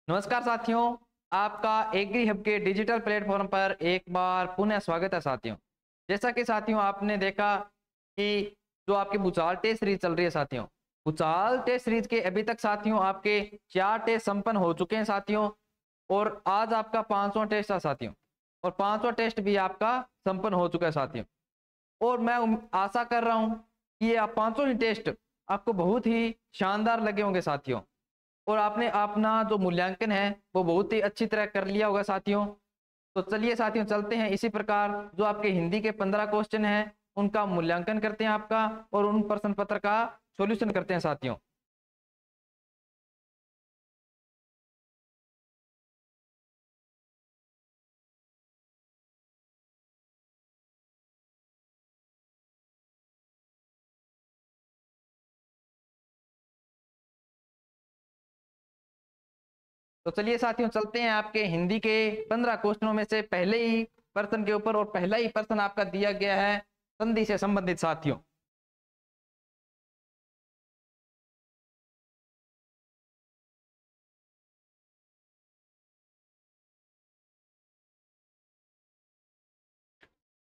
नमस्कार साथियों, आपका एग्री हब के डिजिटल प्लेटफॉर्म पर एक बार पुनः स्वागत है साथियों। जैसा कि साथियों आपने देखा कि जो आपकी भूचाल टेस्ट सीरीज चल रही है साथियों, भूचाल टेस्ट सीरीज के अभी तक साथियों आपके 4 टेस्ट संपन्न हो चुके हैं साथियों। और आज आपका 5वां टेस्ट है साथियों, और 5वां टेस्ट भी आपका संपन्न हो चुका है साथियों। और मैं आशा कर रहा हूँ कि ये आप 5 ही टेस्ट आपको बहुत ही शानदार लगे होंगे साथियों, और आपने अपना जो मूल्यांकन है वो बहुत ही अच्छी तरह कर लिया होगा साथियों। तो चलिए साथियों चलते हैं, इसी प्रकार जो आपके हिंदी के 15 क्वेश्चन हैं उनका मूल्यांकन करते हैं आपका, और उन प्रश्न पत्र का सॉल्यूशन करते हैं साथियों। तो चलिए साथियों चलते हैं आपके हिंदी के 15 क्वेश्चनों में से पहले ही प्रश्न के ऊपर, और पहला ही प्रश्न आपका दिया गया है संधि से संबंधित साथियों।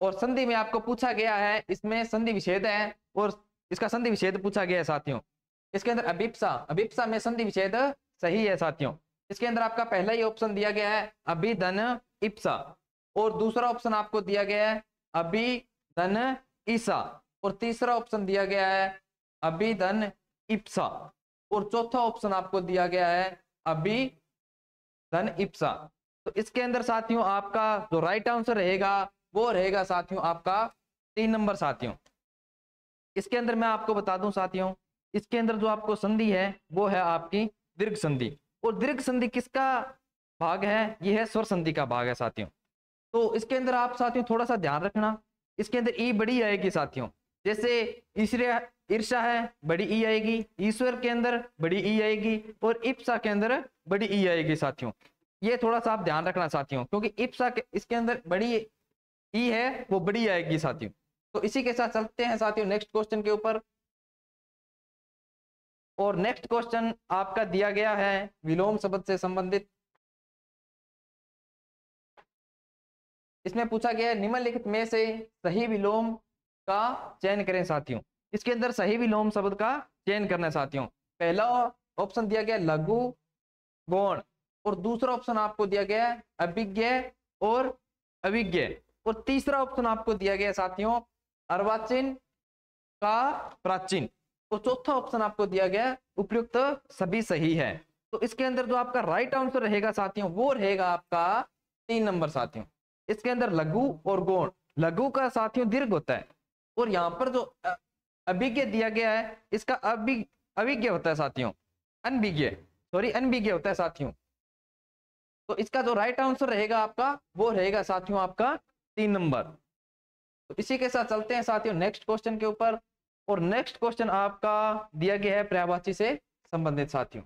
और संधि में आपको पूछा गया है, इसमें संधि विच्छेद है और इसका संधि विच्छेद पूछा गया है साथियों। इसके अंदर अभिप्सा, अभिप्सा में संधि विच्छेद सही है साथियों। इसके अंदर आपका पहला ही ऑप्शन दिया गया है अभिधन इप्सा, और दूसरा ऑप्शन आपको दिया गया है अभिधन ईसा, और तीसरा ऑप्शन दिया गया है अभिधन इप्सा, और चौथा ऑप्शन आपको दिया गया है अभिधन इप्सा। तो इसके अंदर साथियों आपका जो राइट आंसर रहेगा वो रहेगा साथियों आपका 3 नंबर साथियों। इसके अंदर मैं आपको बता दूं साथियों, इसके अंदर जो आपको संधि है वो है आपकी दीर्घ संधि, और दीर्घ संधि किसका भाग है? ये है स्वर संधि का भाग है साथियों। तो इसके अंदर आप साथियों थोड़ा सा ध्यान रखना, इसके अंदर ई बड़ी आएगी साथियों। जैसे ईश्वर ईर्षा है, बड़ी ई आएगी, ईश्वर के अंदर बड़ी ई आएगी, और इप्सा के अंदर बड़ी ई आएगी साथियों। ये थोड़ा सा आप ध्यान रखना साथियों, क्योंकि इप्सा के इसके अंदर बड़ी ई है वो बड़ी आएगी साथियों। तो इसी के साथ चलते हैं साथियों नेक्स्ट क्वेश्चन के ऊपर। और नेक्स्ट क्वेश्चन आपका दिया गया है विलोम शब्द से संबंधित। इसमें पूछा गया है निम्नलिखित में से सही विलोम का चयन करें साथियों। इसके अंदर सही विलोम शब्द का चयन करना है साथियों। पहला ऑप्शन दिया गया लघु गौण, और दूसरा ऑप्शन आपको दिया गया है अभिज्ञ और अभिज्ञ, और तीसरा ऑप्शन आपको दिया गया साथियों अर्वाचीन का प्राचीन, और चौथा ऑप्शन आपको दिया गया उपयुक्त सभी सही है। तो इसके अंदर जो आपका राइट आंसर रहेगा साथियों वो रहेगा आपका 3 नंबर साथियों। इसके अंदर लघु और गौण, लघु का साथियों दीर्घ होता है, और यहाँ पर जो अभिज्ञ दिया गया है इसका अभिज्ञ होता है साथियों, अनभिज्ञ, सॉरी अनभिज्ञ होता है साथियों। तो इसका जो राइट आंसर रहेगा आपका वो रहेगा साथियों आपका 3 नंबर। तो इसी के साथ चलते हैं साथियों नेक्स्ट क्वेश्चन के ऊपर। और नेक्स्ट क्वेश्चन आपका दिया गया है पर्यायवाची से संबंधित साथियों।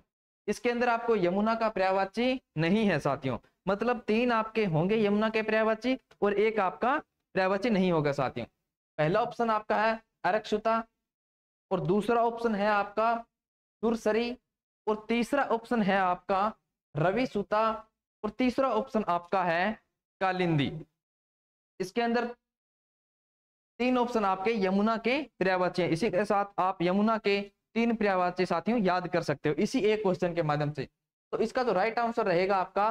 इसके अंदर आपको यमुना का पर्यायवाची नहीं है साथियों, मतलब 3 आपके होंगे यमुना के पर्यायवाची और 1 आपका पर्यायवाची नहीं होगा साथियों। पहला ऑप्शन आपका है अरक्षुता, और दूसरा ऑप्शन है आपका सुरसरी, और तीसरा ऑप्शन है आपका रविसुता, और तीसरा ऑप्शन आपका है कालिंदी। इसके अंदर 3 ऑप्शन आपके यमुना के पर्यायवाची हैं। इसी के साथ आप यमुना के 3 पर्यायवाची साथियों याद कर सकते हो इसी एक क्वेश्चन के माध्यम से। तो इसका जो राइट आंसर रहेगा आपका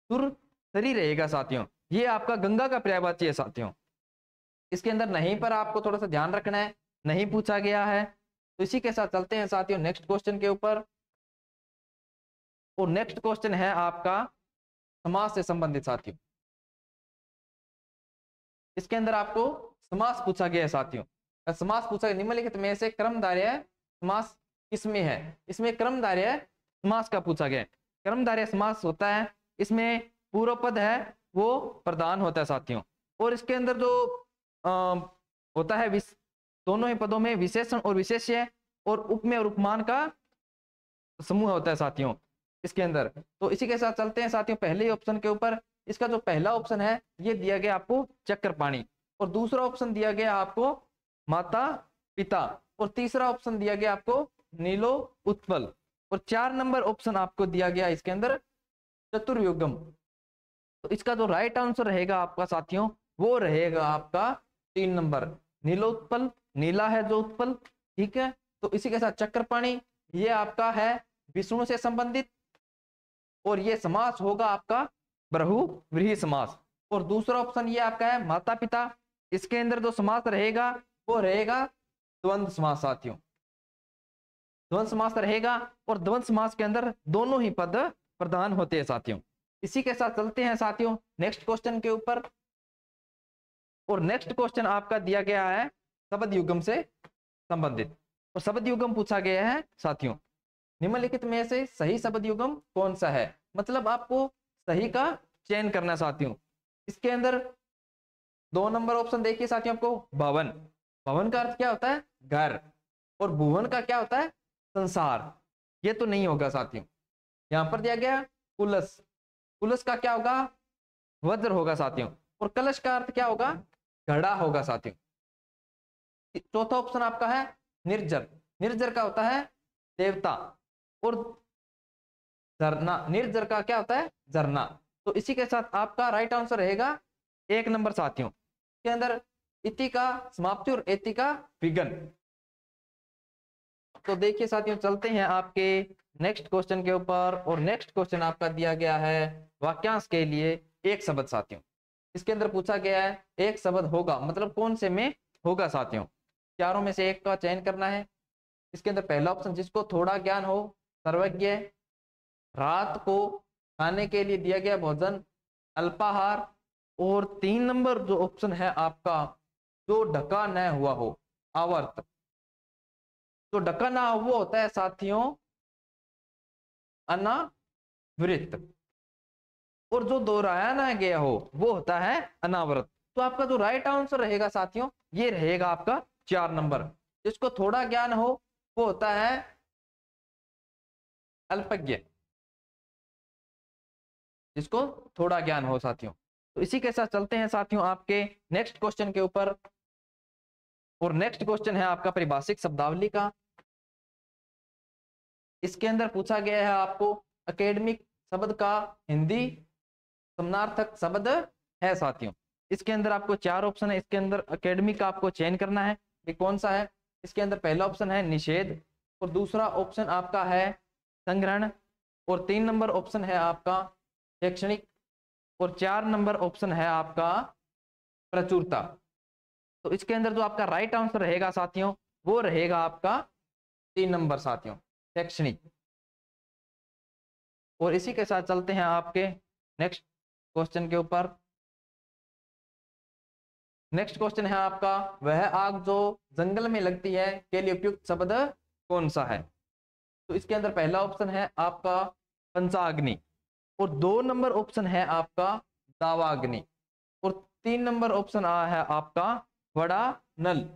सुरसरी रहेगा साथियों। ये आपका गंगा का पर्यायवाची है साथियों। इसके अंदर नहीं पर आपको थोड़ा सा ध्यान रखना है, नहीं पूछा गया है। तो इसी के साथ चलते हैं साथियों नेक्स्ट क्वेश्चन के ऊपर। और नेक्स्ट क्वेश्चन है आपका समास से संबंधित साथियों। इसके अंदर आपको समास पूछा गया है साथियों। समास पूछा गया निम्नलिखित में से क्रमधारय समास किसमें है? इसमें क्रमधारय समास का पूछा गया है। क्रमधारय समास होता है, इसमें पूर्व पद है वो प्रधान होता है साथियों, और इसके अंदर जो होता है दोनों ही पदों में विशेषण और विशेष्य और उपमेय और उपमान का समूह होता है साथियों इसके अंदर। तो इसी के साथ चलते हैं साथियों पहले ऑप्शन के ऊपर। इसका जो पहला ऑप्शन है ये दिया गया आपको चक्रपाणी, और दूसरा ऑप्शन दिया गया आपको माता पिता, और तीसरा ऑप्शन दिया गया आपको नीलो उत्पल, और 4 नंबर ऑप्शन आपको दिया गया इसके अंदर चतुर्युगम। तो इसका जो राइट आंसर रहेगा आपका साथियों वो रहेगा आपका 3 नंबर, नीलोत्पल। नीला है जो उत्पल, ठीक है। तो इसी के साथ चक्रपाणी, ये आपका है विष्णु से संबंधित, और ये समास होगा आपका बहुव्रीहि समास। और दूसरा ऑप्शन ये आपका है माता पिता, इसके अंदर जो समास रहेगा वो रहेगा द्वंद्व समास साथियों, द्वंद्व समास रहेगा। और द्वंद्व समास के अंदर दोनों ही पद प्रधान होते हैं साथियों। इसी के साथ चलते हैं साथियों नेक्स्ट क्वेश्चन के ऊपर। और नेक्स्ट क्वेश्चन आपका दिया गया है शब्द युगम से संबंधित, और शब्द युगम पूछा गया है साथियों निम्नलिखित में से सही शब्द युगम कौन सा है। मतलब आपको सही का चयन करना साथियों। इसके अंदर 2 नंबर ऑप्शन देखिए साथियों, आपको भवन, भवन का अर्थ क्या होता है घर, और भुवन का क्या होता है संसार, ये तो नहीं होगा साथियों। यहां पर दिया गया कुलस, कुलस का क्या होगा वज्र होगा साथियों, और कलश का अर्थ क्या होगा घड़ा होगा साथियों। चौथा ऑप्शन आपका है निर्जर, निर्जर का होता है देवता, और झरना, निर्जर का क्या होता है झरना। तो इसी के साथ आपका राइट आंसर रहेगा 1 नंबर साथियों के अंदर इति का समाप्ति और एति का विघन। तो देखिए साथियों चलते हैं आपके नेक्स्ट क्वेश्चन के ऊपर, और नेक्स्ट क्वेश्चन आपका दिया गया है वाक्यांश के लिए एक शब्द साथियों। इसके अंदर पूछा गया है एक शब्द होगा, मतलब कौन से में होगा साथियों, चारों में से एक का चयन करना है। इसके अंदर पहला ऑप्शन जिसको थोड़ा ज्ञान हो, सर्वज्ञ, रात को खाने के लिए दिया गया भोजन, अल्पाहार, और 3 नंबर जो ऑप्शन है आपका जो ढका न हुआ हो, आवर्त। तो ढका ना हो वो होता है साथियों अनावृत, और जो दोहराया ना गया हो वो होता है अनावृत। तो आपका जो राइट आंसर रहेगा साथियों ये रहेगा आपका 4 नंबर, जिसको थोड़ा ज्ञान हो वो होता है अल्पज्ञ, जिसको थोड़ा ज्ञान हो साथियों। तो इसी के साथ चलते हैं साथियों आपके नेक्स्ट क्वेश्चन के ऊपर, और नेक्स्ट क्वेश्चन है आपका परिभाषिक शब्दावली का। इसके अंदर पूछा गया है आपको एकेडमिक शब्द का हिंदी समानार्थक शब्द है साथियों। इसके अंदर आपको 4 ऑप्शन है, इसके अंदर एकेडमिक का आपको चयन करना है कि कौन सा है। इसके अंदर पहला ऑप्शन है निषेध, और दूसरा ऑप्शन आपका है संग्रहण, और 3 नंबर ऑप्शन है आपका शैक्षणिक, और 4 नंबर ऑप्शन है आपका प्रचुरता। तो इसके अंदर जो आपका राइट आंसर रहेगा साथियों वो रहेगा आपका 3 नंबर साथियों शैक्षणिक। और इसी के साथ चलते हैं आपके नेक्स्ट क्वेश्चन के ऊपर। नेक्स्ट क्वेश्चन है आपका वह आग जो जंगल में लगती है के लिए उपयुक्त शब्द कौन सा है। तो इसके अंदर पहला ऑप्शन है आपका पंचाग्नि, और 2 नंबर ऑप्शन है आपका दावाग्नि, और 3 नंबर ऑप्शन है आपका बड़ा नल,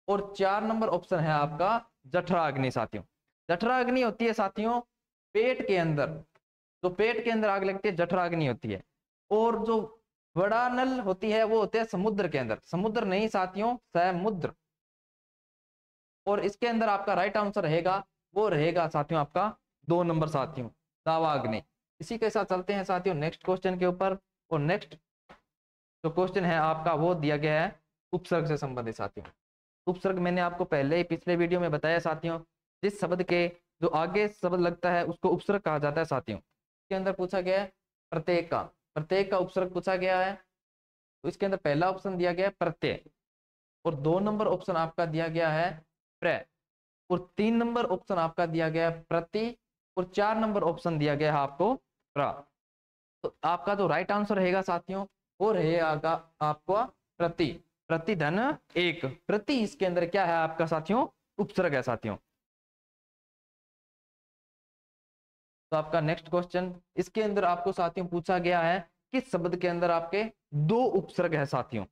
और 4 नंबर ऑप्शन है आपका जठराग्नि साथियों। जठराग्नि होती है साथियों पेट के अंदर, जो पेट के अंदर आग लगती है जठराग्नि होती है, और जो बड़ा नल होती है वो होते हैं समुद्र के अंदर, समुद्र नहीं साथियों समुद्र। और इसके अंदर आपका राइट आंसर रहेगा वो रहेगा साथियों आपका 2 नंबर साथियों दावाग्नि। इसी के साथ चलते हैं साथियों नेक्स्ट क्वेश्चन के ऊपर, और नेक्स्ट जो क्वेश्चन है आपका वो दिया गया है उपसर्ग से संबंधित साथियों। उपसर्ग मैंने आपको पहले ही पिछले वीडियो में बताया साथियों, जिस शब्द के जो आगे शब्द लगता है उसको उपसर्ग कहा जाता है साथियों। इसके अंदर पूछा गया है प्रत्येक का, प्रत्येक का उपसर्ग पूछा गया है। तो इसके अंदर पहला ऑप्शन दिया गया है प्रत्यय, और 2 नंबर ऑप्शन आपका दिया गया है प्र, और 3 नंबर ऑप्शन आपका दिया गया है प्रति, और 4 नंबर ऑप्शन दिया गया है आपको प्र। तो आपका जो राइट आंसर रहेगा साथियों वो रहेगा आपका प्रति, प्रति धन 1, प्रति इसके अंदर क्या है आपका साथियों उपसर्ग है साथियों। तो आपका नेक्स्ट क्वेश्चन इसके अंदर आपको साथियों पूछा गया है किस शब्द के अंदर आपके 2 उपसर्ग है साथियों।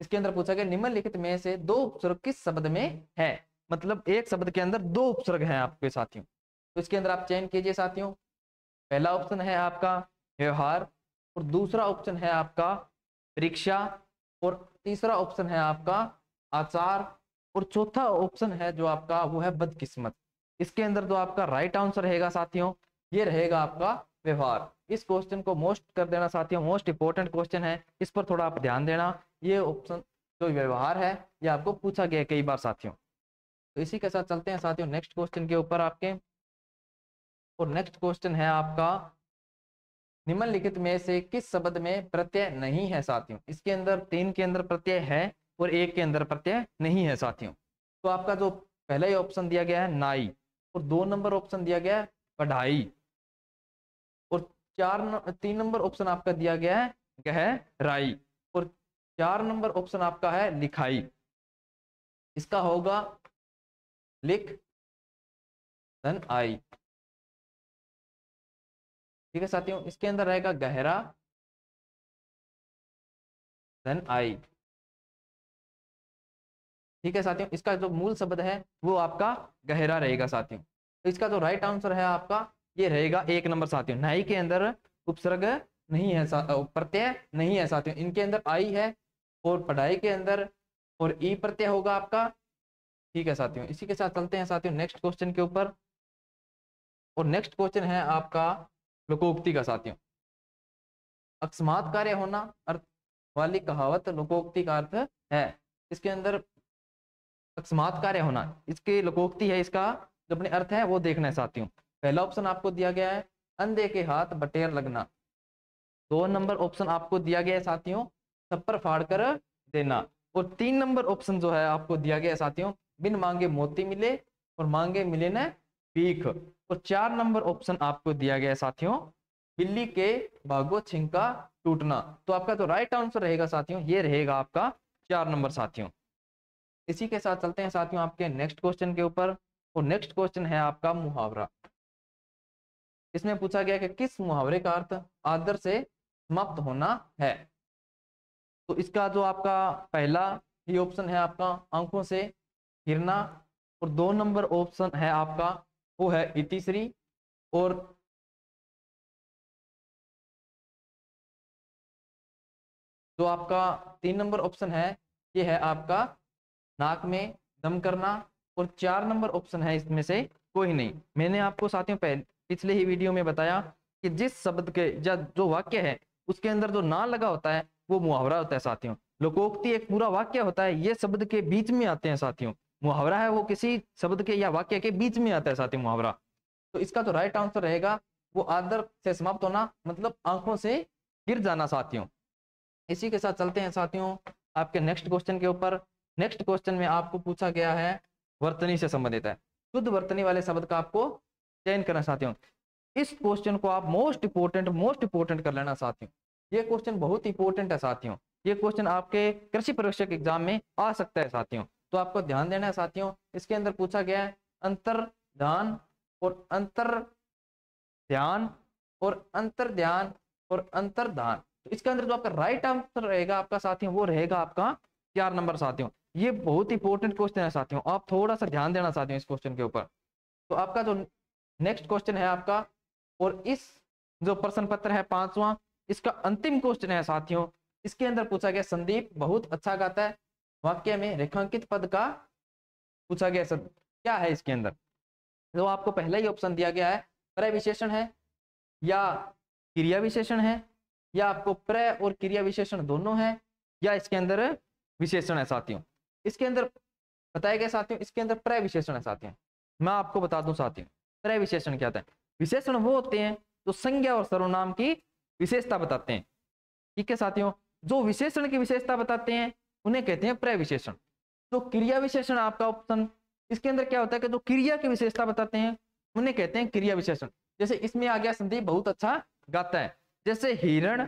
इसके अंदर पूछा गया निम्नलिखित में से 2 उपसर्ग किस शब्द में है, मतलब एक शब्द के अंदर 2 उपसर्ग हैं आपके साथियों। तो इसके अंदर आप चयन कीजिए साथियों। पहला ऑप्शन है आपका व्यवहार, और दूसरा ऑप्शन है आपका परीक्षा, और तीसरा ऑप्शन है आपका आचार, और चौथा ऑप्शन है जो आपका वो है बदकिस्मत। इसके अंदर जो आपका राइट आंसर रहेगा साथियों ये रहेगा आपका व्यवहार। इस क्वेश्चन को मोस्ट कर देना साथियों, मोस्ट इंपोर्टेंट क्वेश्चन है, इस पर थोड़ा आप ध्यान देना। ये ऑप्शन जो व्यवहार है ये आपको पूछा गया कई बार साथियों। तो इसी के साथ चलते हैं साथियों नेक्स्ट क्वेश्चन के ऊपर आपके। और नेक्स्ट क्वेश्चन है आपका, निम्नलिखित में से किस शब्द में प्रत्यय नहीं है साथियों। इसके अंदर 3 के अंदर प्रत्यय है और 1 के अंदर प्रत्यय नहीं है साथियों। तो आपका जो पहला ही ऑप्शन दिया गया है नाई, और 2 नंबर ऑप्शन दिया गया है पढ़ाई, और 3 नंबर ऑप्शन आपका दिया गया है गहराई, और 4 नंबर ऑप्शन आपका है लिखाई। इसका होगा लिख धन आई। ठीक है साथियों, इसके अंदर रहेगा गहरा धन आई। ठीक है साथियों, इसका जो मूल शब्द है वो आपका गहरा रहेगा साथियों। तो इसका जो राइट आंसर है आपका ये रहेगा 1 नंबर साथियों। नाई के अंदर उपसर्ग नहीं है, प्रत्यय नहीं है साथियों, इनके अंदर आई है, और पढ़ाई के अंदर और ई प्रत्यय होगा आपका। ठीक है साथियों, इसी के साथ चलते हैं साथियों नेक्स्ट क्वेश्चन के ऊपर। और नेक्स्ट क्वेश्चन है आपका लोकोक्ति का साथियों। अकस्मात कार्य होना अर्थ वाली कहावत लोकोक्ति का अर्थ है। इसके अंदर अकस्मात कार्य होना इसकी लोकोक्ति है, इसका जो अपने अर्थ है वो देखना है साथियों। पहला ऑप्शन आपको दिया गया है अंधे के हाथ बटेर लगना। 2 नंबर ऑप्शन आपको दिया गया है साथियों छप्पर फाड़ कर देना, और 3 नंबर ऑप्शन जो है आपको दिया गया है साथियों बिन मांगे मोती मिले और मांगे मिले न भीख, और 4 नंबर ऑप्शन आपको दिया गया है साथियों बिल्ली के भागो छिंका टूटना। तो आपका जो राइट आंसर रहेगा साथियों ये रहेगा आपका 4 नंबर साथियों। इसी के साथ चलते हैं साथियों आपके नेक्स्ट क्वेश्चन के ऊपर। और नेक्स्ट क्वेश्चन है आपका मुहावरा। इसमें पूछा गया कि किस मुहावरे का अर्थ आदर से समाप्त होना है। तो इसका जो आपका पहला ही ऑप्शन है आपका आंखों से गिरना, और 2 नंबर ऑप्शन है आपका वो है इतिश्री, और जो आपका 3 नंबर ऑप्शन है ये है आपका नाक में दम करना, और 4 नंबर ऑप्शन है इसमें से कोई नहीं। मैंने आपको साथियों पिछले ही वीडियो में बताया कि जिस शब्द के या जो वाक्य है उसके अंदर जो ना लगा होता है वो मुहावरा होता है साथियों। लोकोक्ति एक पूरा वाक्य होता है, ये शब्द के बीच में आते हैं साथियों। मुहावरा है वो किसी शब्द के या वाक्य के बीच में आता है साथियों मुहावरा। तो इसका जो राइट आंसर रहेगा वो आदर से समाप्त होना, मतलब आंखों से गिर जाना साथियों। इसी के साथ चलते हैं साथियों आपके नेक्स्ट क्वेश्चन के ऊपर। नेक्स्ट क्वेश्चन में आपको पूछा गया है वर्तनी से संबंधित है, शुद्ध वर्तनी वाले शब्द का आपको चयन करना साथियों। इस क्वेश्चन को आप मोस्ट इंपोर्टेंट कर लेना साथियों। ये क्वेश्चन बहुत इंपोर्टेंट है साथियों, ये क्वेश्चन आपके कृषि परीक्षक एग्जाम में आ सकता है साथियों। तो आपको ध्यान देना है साथियों। इसके अंदर पूछा गया है अंतर्धान और अंतर ध्यान और अंतर ध्यान और अंतर्धान। तो इसके अंदर जो आपका राइट आंसर रहेगा आपका साथियों वो रहेगा आपका 4 नंबर साथियों। ये बहुत इंपॉर्टेंट क्वेश्चन है साथियों, आप थोड़ा सा ध्यान देना साथियों इस क्वेश्चन के ऊपर। तो आपका जो नेक्स्ट क्वेश्चन है आपका, और इस जो प्रश्न पत्र है 5वां, इसका अंतिम क्वेश्चन है साथियों। इसके अंदर पूछा गया संदीप बहुत अच्छा गाता है, वाक्य में रेखांकित पद का पूछा गया शब्द क्या है। इसके अंदर जो आपको पहला ही ऑप्शन दिया गया है प्रविशेषण है या क्रिया विशेषण है, या आपको प्र और क्रिया विशेषण दोनों है, या इसके अंदर विशेषण है साथियों। इसके अंदर बताया गया साथियों इसके अंदर प्रविशेषण है साथियों। मैं आपको बता दूं साथियों प्रविशेषण क्या होता है। विशेषण वो होते हैं जो संज्ञा और सर्वनाम की विशेषता बताते हैं। ठीक है साथियों, जो विशेषण की विशेषता बताते हैं उन्हें कहते हैं प्रविशेषण। जो क्रिया विशेषण आपका ऑप्शन, इसके अंदर क्या होता है कि जो क्रिया की विशेषता बताते हैं उन्हें कहते हैं क्रिया विशेषण। जैसे इसमें आ गया संदीप बहुत अच्छा गाता है, जैसे हिरण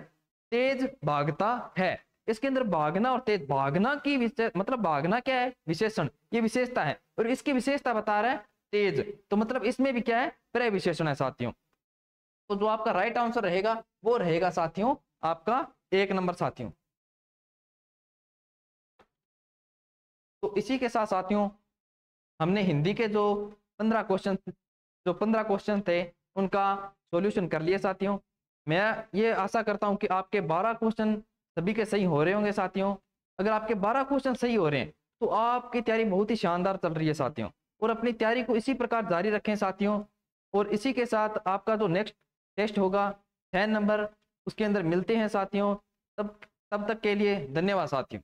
तेज भागता है, इसके अंदर भागना और तेज, भागना की मतलब भागना क्या है विशेषण, ये विशेषता है, और इसकी विशेषता बता रहा है तेज, तो मतलब इसमें भी क्या है प्रविशेषण है साथियों। तो जो आपका राइट आंसर रहेगा वो रहेगा साथियों आपका 1 नंबर साथियों। तो इसी के साथ साथियों हमने हिंदी के जो 15 क्वेश्चन थे उनका सॉल्यूशन कर लिए साथियों। मैं ये आशा करता हूं कि आपके 12 क्वेश्चन सभी के सही हो रहे होंगे साथियों। अगर आपके 12 क्वेश्चन सही हो रहे हैं तो आपकी तैयारी बहुत ही शानदार चल रही है साथियों, और अपनी तैयारी को इसी प्रकार जारी रखें साथियों। और इसी के साथ आपका जो नेक्स्ट टेस्ट होगा 6 नंबर उसके अंदर मिलते हैं साथियों। तब तक के लिए धन्यवाद साथियों।